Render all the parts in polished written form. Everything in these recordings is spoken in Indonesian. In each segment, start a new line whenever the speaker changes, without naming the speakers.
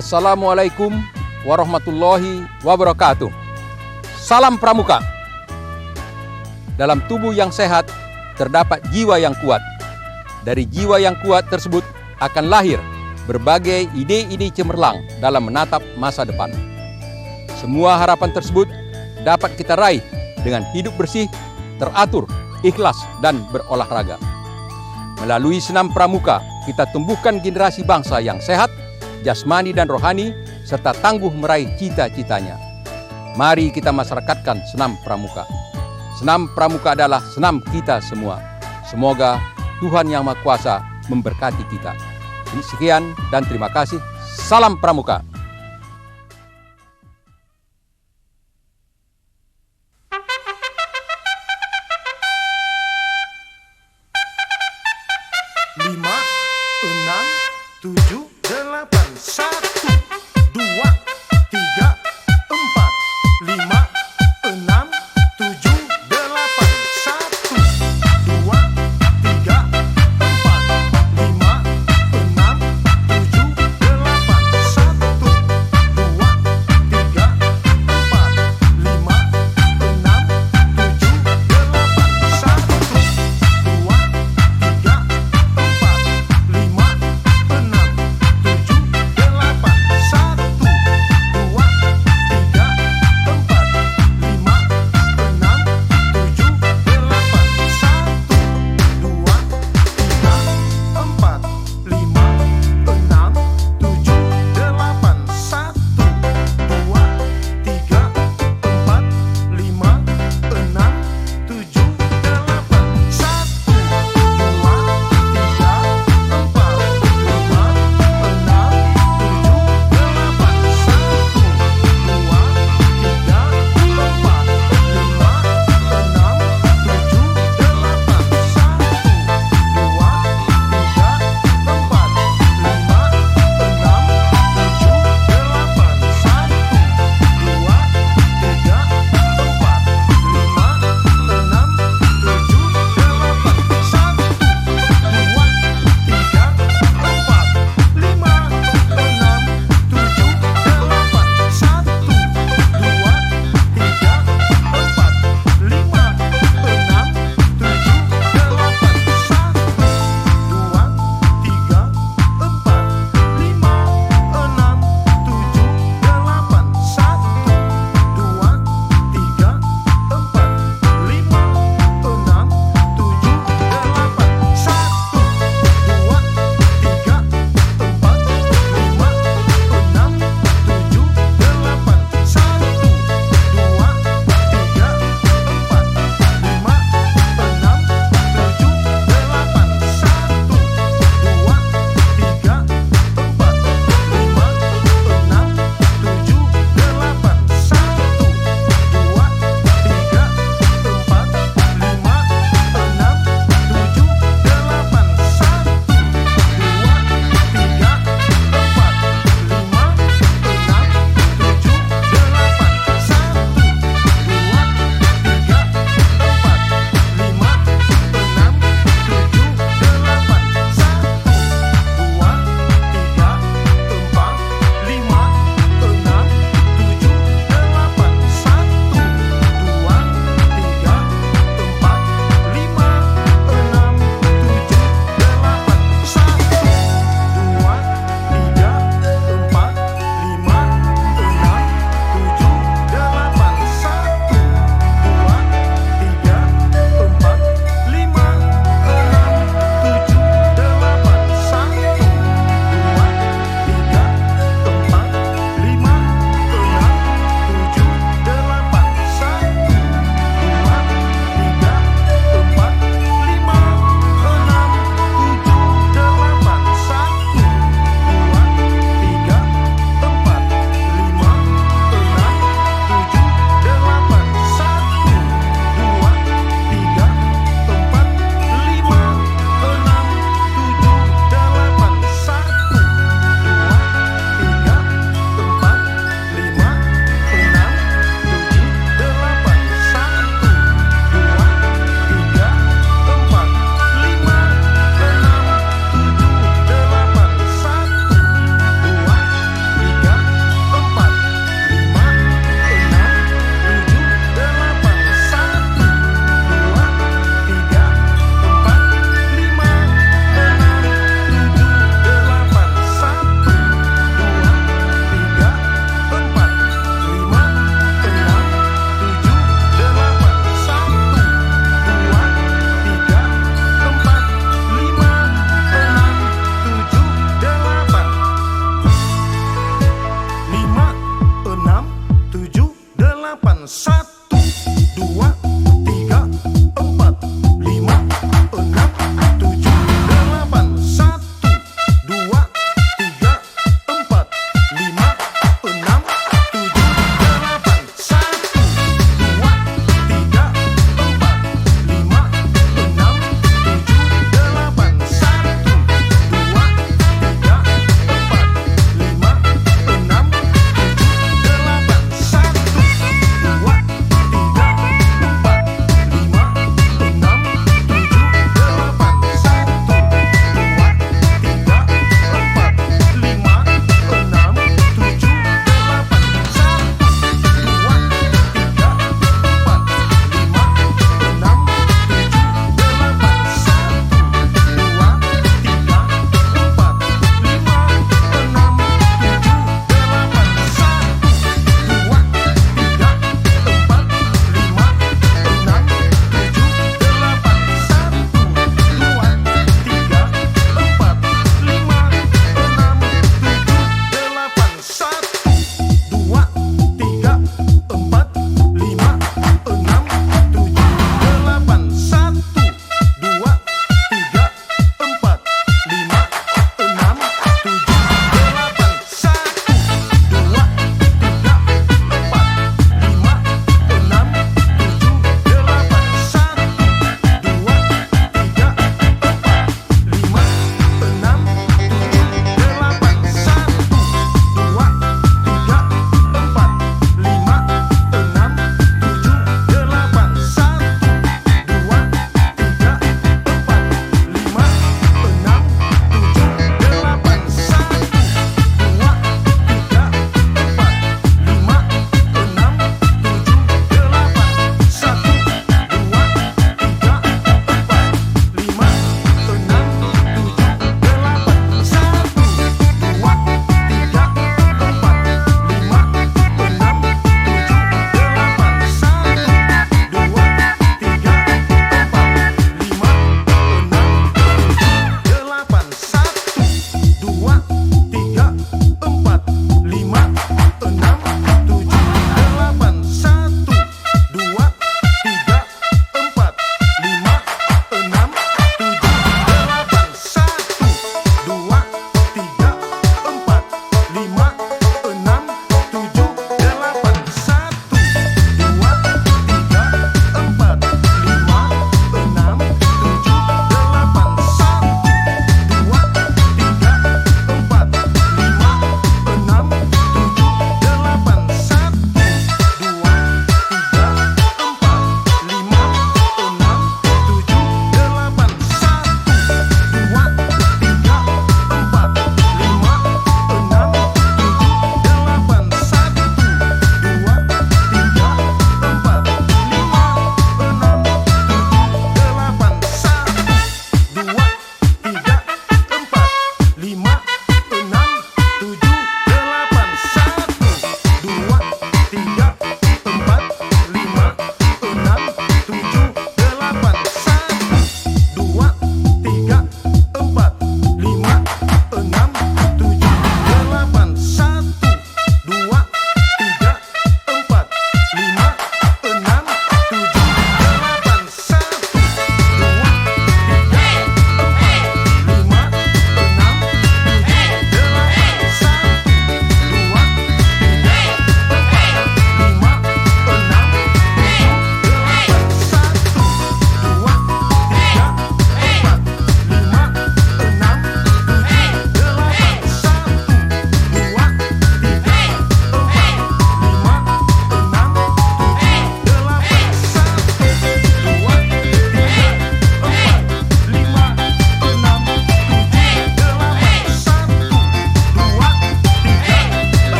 Assalamualaikum warahmatullahi wabarakatuh. Salam Pramuka. Dalam tubuh yang sehat terdapat jiwa yang kuat. Dari jiwa yang kuat tersebut akan lahir berbagai ide-ide cemerlang dalam menatap masa depan. Semua harapan tersebut dapat kita raih dengan hidup bersih, teratur, ikhlas, dan berolahraga. Melalui senam pramuka, kita tumbuhkan generasi bangsa yang sehat, jasmani dan rohani, serta tangguh meraih cita-citanya. Mari kita masyarakatkan senam pramuka. Senam pramuka adalah senam kita semua. Semoga Tuhan Yang Maha Kuasa memberkati kita. Sekian dan terima kasih. Salam pramuka.
Lima, enam, tujuh, delapan, satu, dua, tiga, empat, lima, enam, tujuh, delapan, satu, dua, tiga, empat, lima, enam, tujuh, delapan, satu.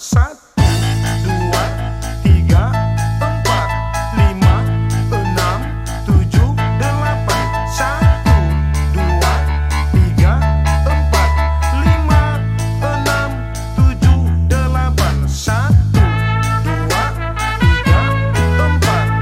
1, 2, 3, 4, 5, 6, 7, 8. 1, 2, 3, 4, 5, 6, 7, 8. 1, 2, 3, 4, 5, 6,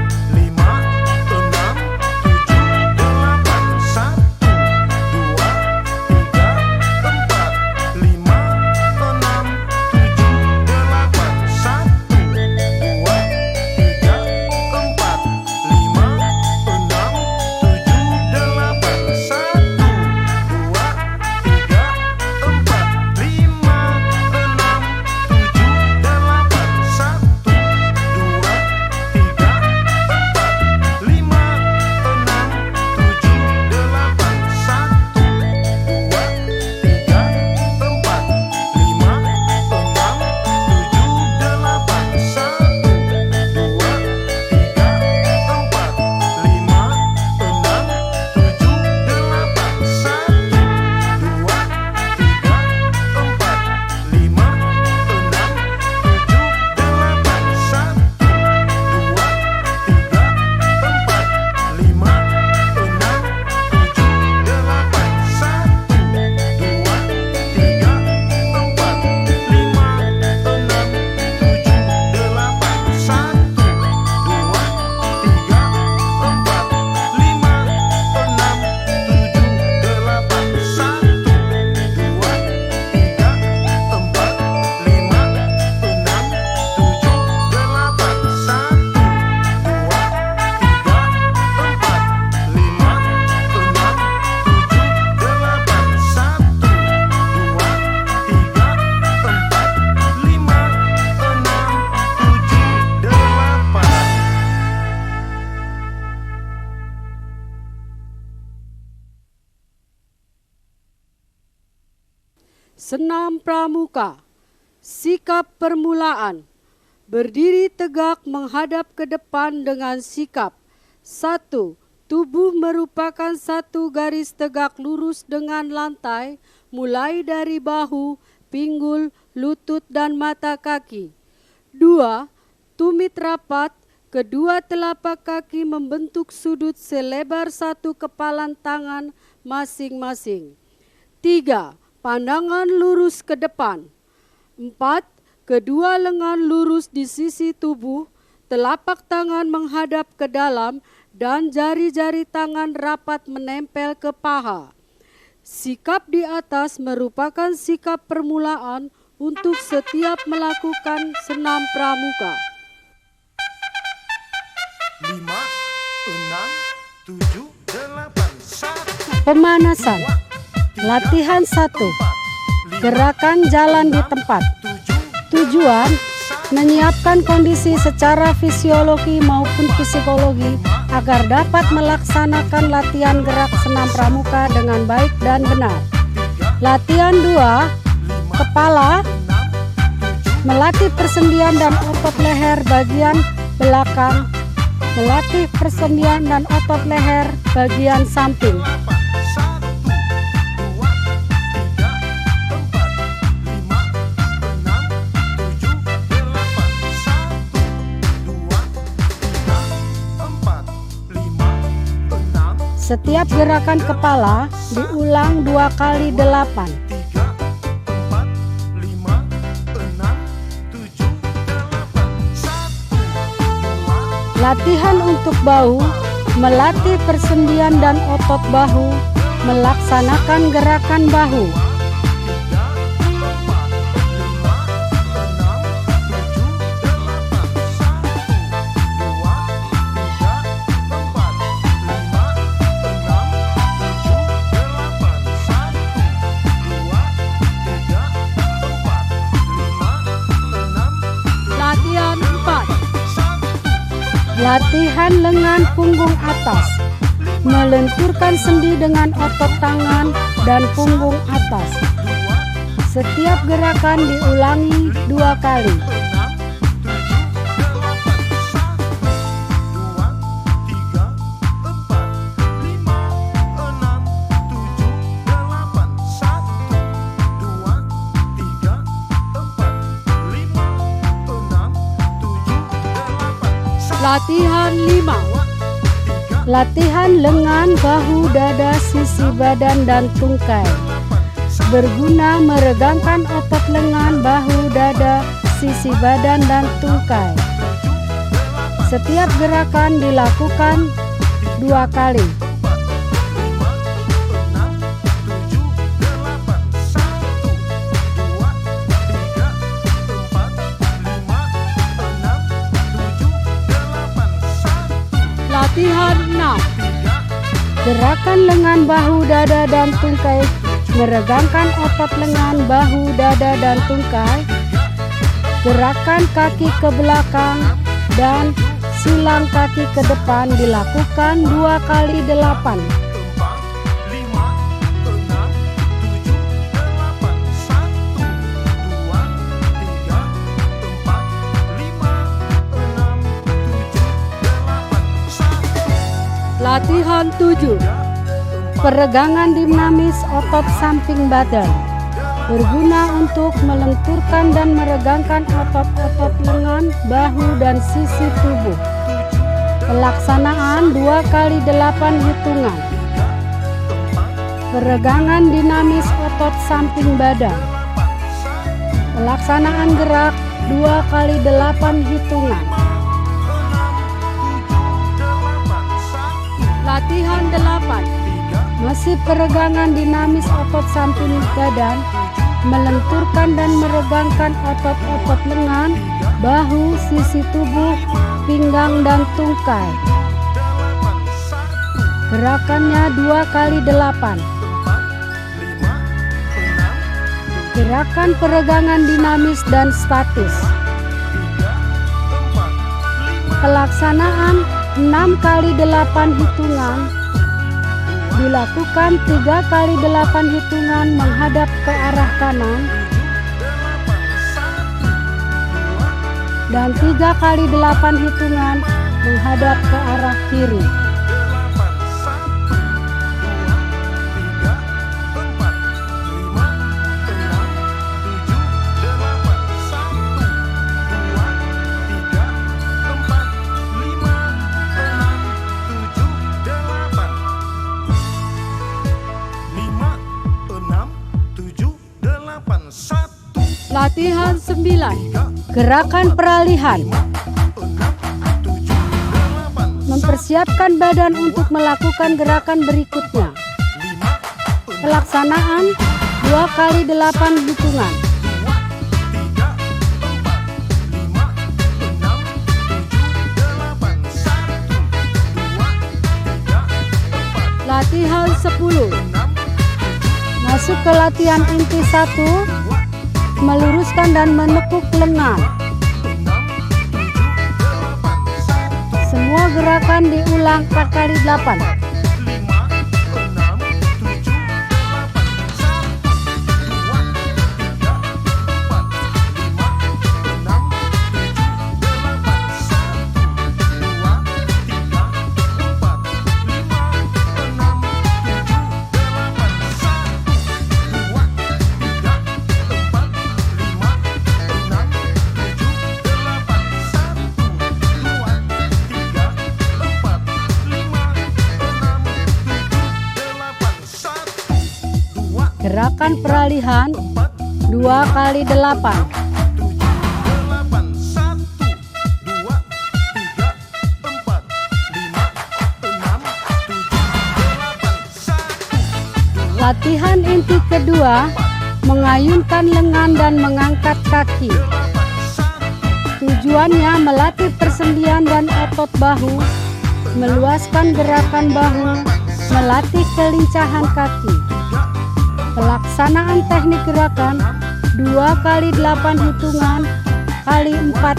7,
Senam pramuka. Sikap permulaan. Berdiri tegak menghadap ke depan dengan sikap. 1. Tubuh merupakan satu garis tegak lurus dengan lantai, mulai dari bahu, pinggul, lutut, dan mata kaki. 2. Tumit rapat, kedua telapak kaki membentuk sudut selebar satu kepalan tangan masing-masing. 3. Pandangan lurus ke depan. 4. Kedua lengan lurus di sisi tubuh, telapak tangan menghadap ke dalam, dan jari-jari tangan rapat menempel ke paha. Sikap di atas merupakan sikap permulaan untuk setiap melakukan senam pramuka.
5, 6, 7, 8. 1.
Pemanasan. Latihan 1. Gerakan jalan di tempat. Tujuan: menyiapkan kondisi secara fisiologi maupun psikologi agar dapat melaksanakan latihan gerak senam pramuka dengan baik dan benar. Latihan 2. Kepala. Melatih persendian dan otot leher bagian belakang. Melatih persendian dan otot leher bagian samping. 1, 2, 3, 4, 5, 6, 7, 8. Setiap gerakan kepala diulang 2 kali 8.
3, 4, 5, 6, 7, 8. 1, 2.
Latihan untuk bahu, melatih persendian dan otot bahu, melaksanakan gerakan bahu. 3, 4, 5, 6, 7, 8. 1, 2, 3, 4, 5, 6, 7, 8. 1, 2, 3, 4, 5, 6, 7, 8. Latihan lengan punggung atas. Melenturkan sendi dengan otot tangan dan punggung atas. Setiap gerakan diulangi 2 kali. 1, 2, 3, 4, 5, 6, 7, 8. 1, 2, 3, 4, 5, 6, 7, 8. Latihan 5. Latihan lengan, bahu, dada, sisi badan, dan tungkai. Berguna meregangkan otot lengan, bahu, dada, sisi badan, dan tungkai. Setiap gerakan dilakukan 2 kali. Latihan 6. Gerakan lengan, bahu, dada, dan tungkai. Meregangkan otot lengan, bahu, dada, dan tungkai. Gerakan kaki ke belakang dan silang kaki ke depan dilakukan 2 kali 8. Latihan 7. Peregangan dinamis otot samping badan. Berguna untuk melenturkan dan meregangkan otot-otot lengan, bahu, dan sisi tubuh. Pelaksanaan 2 kali 8 hitungan. Peregangan dinamis otot samping badan. Pelaksanaan gerak 2 kali 8 hitungan. Latihan 8. Masih peregangan dinamis otot samping badan, melenturkan dan meregangkan otot-otot lengan, bahu, sisi tubuh, pinggang, dan tungkai. Gerakannya 2 kali 8. Gerakan peregangan dinamis dan statis. Pelaksanaan 6 kali 8 hitungan. Dilakukan 3 kali 8 hitungan menghadap ke arah kanan dan 3 kali 8 hitungan menghadap ke arah kiri. Latihan 9. Gerakan peralihan. Mempersiapkan badan untuk melakukan gerakan berikutnya. Pelaksanaan 2 kali 8 hitungan. Latihan 10. Masuk ke latihan inti 1. Meluruskan dan menekuk lengan. Semua gerakan diulang 4 kali 8. Gerakan peralihan 2 kali 8. Latihan inti kedua, mengayunkan lengan dan mengangkat kaki. Tujuannya melatih persendian dan otot bahu, meluaskan gerakan bahu, melatih kelincahan kaki. Pelaksanaan teknik gerakan 2 kali 8 hitungan kali 4.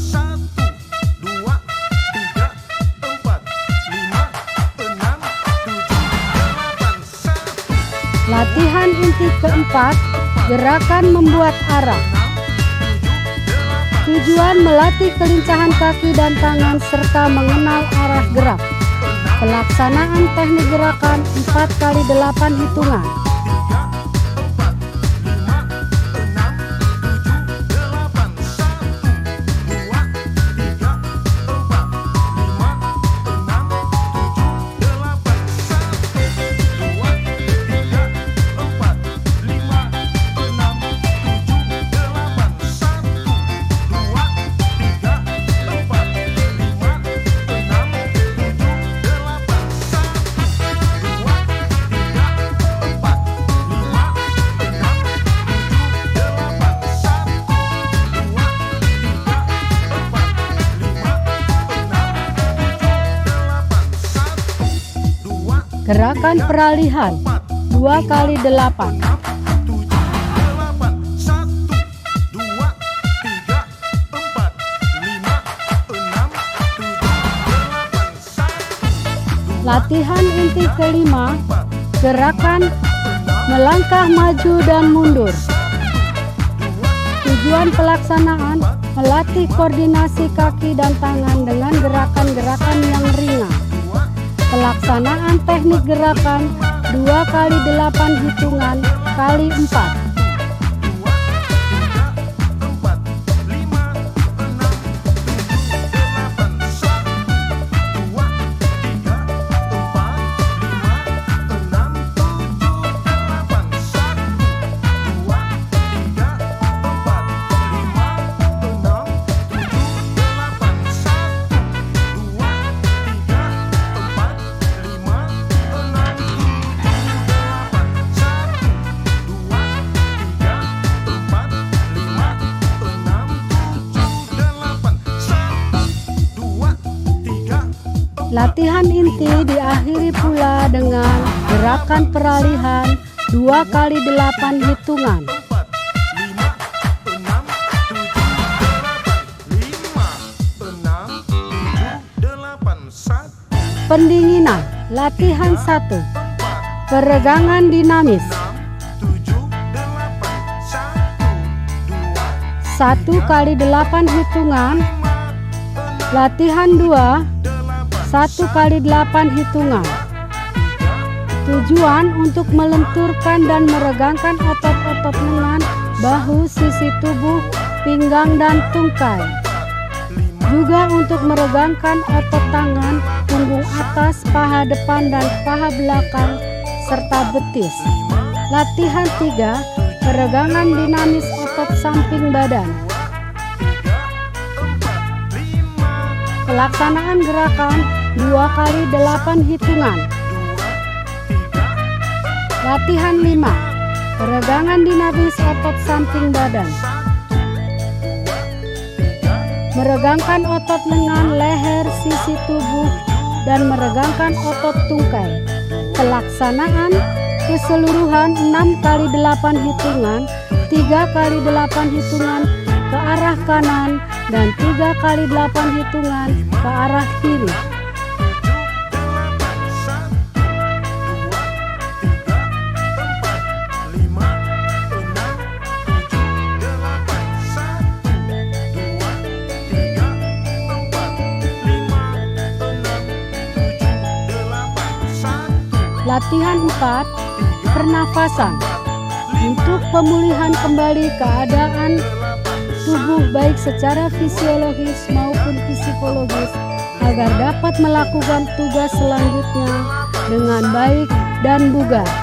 Latihan inti keempat, gerakan membuat arah. Tujuan melatih kelincahan kaki dan tangan serta mengenal arah gerak. Pelaksanaan teknik gerakan 4x8 hitungan. Gerakan peralihan 2x8. Latihan inti kelima, gerakan melangkah maju dan mundur. Tujuan pelaksanaan melatih koordinasi kaki dan tangan dengan gerakan-gerakan yang ringan. Pelaksanaan teknik gerakan 2x8 hitungan kali 4. Latihan inti diakhiri pula dengan gerakan peralihan 2x8 hitungan. Pendinginan, latihan 1. Peregangan dinamis. 1x8 hitungan. Latihan 2. 1x8 hitungan. Tujuan untuk melenturkan dan meregangkan otot-otot lengan, bahu, sisi tubuh, pinggang, dan tungkai. Juga untuk meregangkan otot tangan, punggung atas, paha depan, dan paha belakang, serta betis. Latihan 3, peregangan dinamis otot samping badan. Pelaksanaan gerakan 2x8 hitungan. Latihan 5, peregangan dinamis otot samping badan. Meregangkan otot lengan, leher, sisi tubuh, dan meregangkan otot tungkai. Pelaksanaan keseluruhan 6x8 hitungan, 3x8 hitungan ke arah kanan dan 3 kali 8 hitungan ke arah kiri. Latihan 4, pernafasan. Untuk pemulihan kembali keadaan tubuh baik secara fisiologis maupun psikologis agar dapat melakukan tugas selanjutnya dengan baik dan bugar.